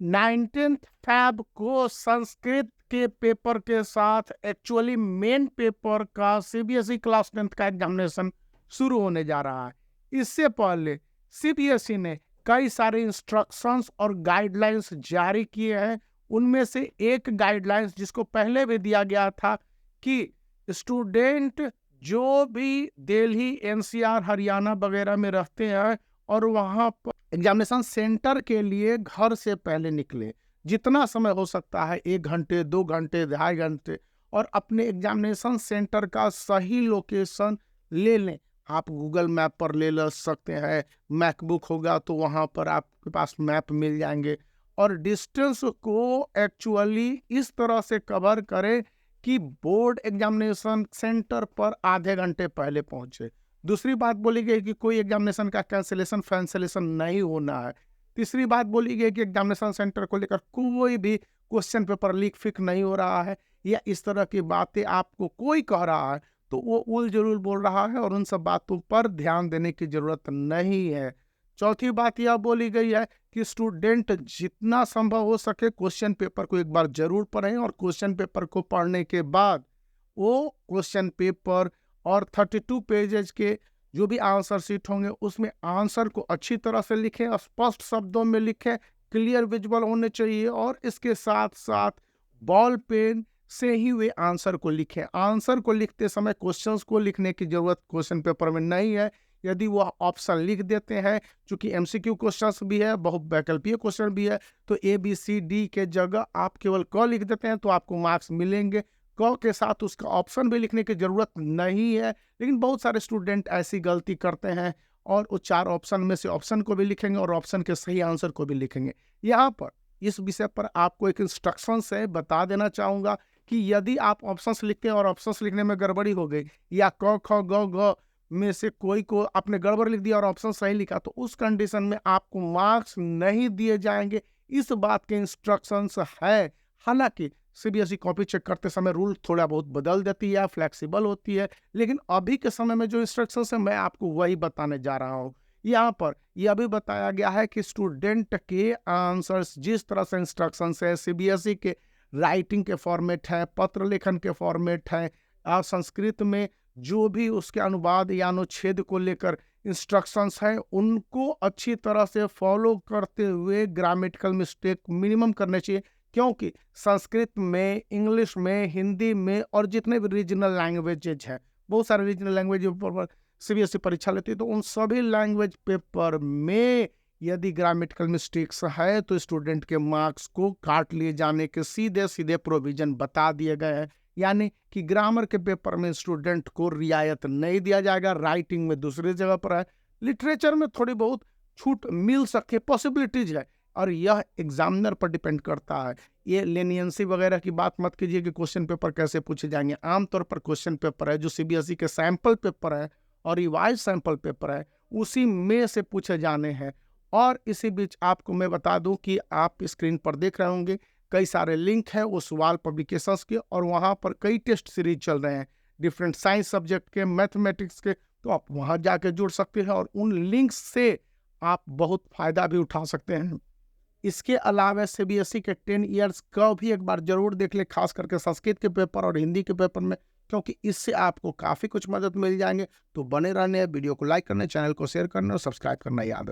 19th fab को संस्कृत के paper के साथ एक्चुअली मेन पेपर का सीबीएसई क्लास 10th का एग्जामिनेशन शुरू होने जा रहा है। इससे पहले सीबीएसई ने कई सारे इंस्ट्रक्शंस और गाइडलाइंस जारी किए हैं। उनमें से एक गाइडलाइंस जिसको पहले भी दिया गया था कि स्टूडेंट जो भी दिल्ली, एनसीआर, हरियाणा वगैरह में रहते हैं और वहाँ पर एग्जामिनेशन सेंटर के लिए घर से पहले निकले, जितना समय हो सकता है 1 घंटे, 2 घंटे, 2.5 घंटे, और अपने एग्जामिनेशन सेंटर का सही लोकेशन ले लें। आप गूगल मैप पर ले सकते हैं, मैकबुक होगा तो वहाँ पर आपके पास मैप मिल जाएंगे, और डिस्टेंस को एक्चुअली इस तरह से कवर करें कि बोर्ड एग्जामिनेशन सेंटर पर आधे घंटे पहले पहुंचे। दूसरी बात बोली गई कि कोई एग्जामिनेशन का कैंसिलेशन नहीं होना है। तीसरी बात बोली गई कि एग्जामिनेशन सेंटर को लेकर कोई भी क्वेश्चन पेपर लीक फिक नहीं हो रहा है, या इस तरह की बातें आपको कोई कह रहा है तो वो उल जरूर बोल रहा है और उन सब बातों पर ध्यान देने की जरूरत नहीं है। चौथी बात यह बोली गई है कि स्टूडेंट जितना संभव हो सके क्वेश्चन पेपर को एक बार जरूर पढ़ें, और क्वेश्चन पेपर को पढ़ने के बाद वो क्वेश्चन पेपर और 32 पेजेज के जो भी आंसर शीट होंगे उसमें आंसर को अच्छी तरह से लिखें, स्पष्ट शब्दों में लिखें, क्लियर विजुअल होने चाहिए, और इसके साथ साथ बॉल पेन से ही वे आंसर को लिखें। आंसर को लिखते समय क्वेश्चंस को लिखने की जरूरत क्वेश्चन पेपर में नहीं है। यदि वह ऑप्शन लिख देते हैं, चूंकि एमसीक्यू क्वेश्चंस भी है, बहुवैकल्पीय क्वेश्चन भी है, तो ABCD के जगह आप केवल क लिख देते हैं तो आपको मार्क्स मिलेंगे। क के साथ उसका ऑप्शन भी लिखने की जरूरत नहीं है। लेकिन बहुत सारे स्टूडेंट ऐसी गलती करते हैं और वो 4 ऑप्शन में से ऑप्शन को भी लिखेंगे और ऑप्शन के सही आंसर को भी लिखेंगे। यहाँ पर इस विषय पर आपको एक इंस्ट्रक्शन से बता देना चाहूंगा कि यदि आप ऑप्शंस लिखते हैं और ऑप्शंस लिखने में गड़बड़ी हो गई, या क ख ग घ में से कोई को आपने गड़बड़ लिख दिया और ऑप्शन सही लिखा, तो उस कंडीशन में आपको मार्क्स नहीं दिए जाएंगे। इस बात के इंस्ट्रक्शंस है। हालांकि सीबीएसई कॉपी चेक करते समय रूल थोड़ा बहुत बदल देती है, फ्लेक्सिबल होती है, लेकिन अभी के समय में जो इंस्ट्रक्शंस है मैं आपको वही बताने जा रहा हूँ। यहाँ पर यह भी बताया गया है कि स्टूडेंट के आंसर्स जिस तरह से इंस्ट्रक्शंस है, सीबीएसई के राइटिंग के फॉर्मेट है, पत्र लेखन के फॉर्मेट है, और संस्कृत में जो भी उसके अनुवाद या अनुच्छेद को लेकर इंस्ट्रक्शंस हैं उनको अच्छी तरह से फॉलो करते हुए ग्रामेटिकल मिस्टेक मिनिमम करने चाहिए। क्योंकि संस्कृत में, इंग्लिश में, हिंदी में और जितने भी रीजनल लैंग्वेजेज हैं, बहुत सारे रीजनल लैंग्वेज पर सीबीएसई परीक्षा लेती है, तो उन सभी लैंग्वेज पेपर में यदि ग्रामेटिकल मिस्टेक्स है तो स्टूडेंट के मार्क्स को काट लिए जाने के सीधे सीधे प्रोविजन बता दिए गए हैं। यानी कि ग्रामर के पेपर में स्टूडेंट को रियायत नहीं दिया जाएगा, राइटिंग में दूसरी जगह पर है, लिटरेचर में थोड़ी बहुत छूट मिल सके, पॉसिबिलिटीज है, और यह एग्जामिनर पर डिपेंड करता है। ये लेनियंसी वगैरह की बात मत कीजिए कि क्वेश्चन पेपर कैसे पूछे जाएंगे। आमतौर पर क्वेश्चन पेपर है जो सीबीएसई के सैंपल पेपर है और रिवाइज सैंपल पेपर है, उसी में से पूछे जाने हैं। और इसी बीच आपको मैं बता दूं कि आप स्क्रीन पर देख रहे होंगे कई सारे लिंक है उस वाल पब्लिकेशंस के, और वहाँ पर कई टेस्ट सीरीज चल रहे हैं डिफरेंट साइंस सब्जेक्ट के, मैथमेटिक्स के, तो आप वहाँ जाके जुड़ सकते हैं और उन लिंक्स से आप बहुत फायदा भी उठा सकते हैं। इसके अलावा सीबीएसई के 10 ईयर्स का भी एक बार जरूर देख ले, खास करके संस्कृत के पेपर और हिंदी के पेपर में, क्योंकि इससे आपको काफ़ी कुछ मदद मिल जाएंगे। तो बने रहने, वीडियो को लाइक करना, चैनल को शेयर करना और सब्सक्राइब करना याद रखें।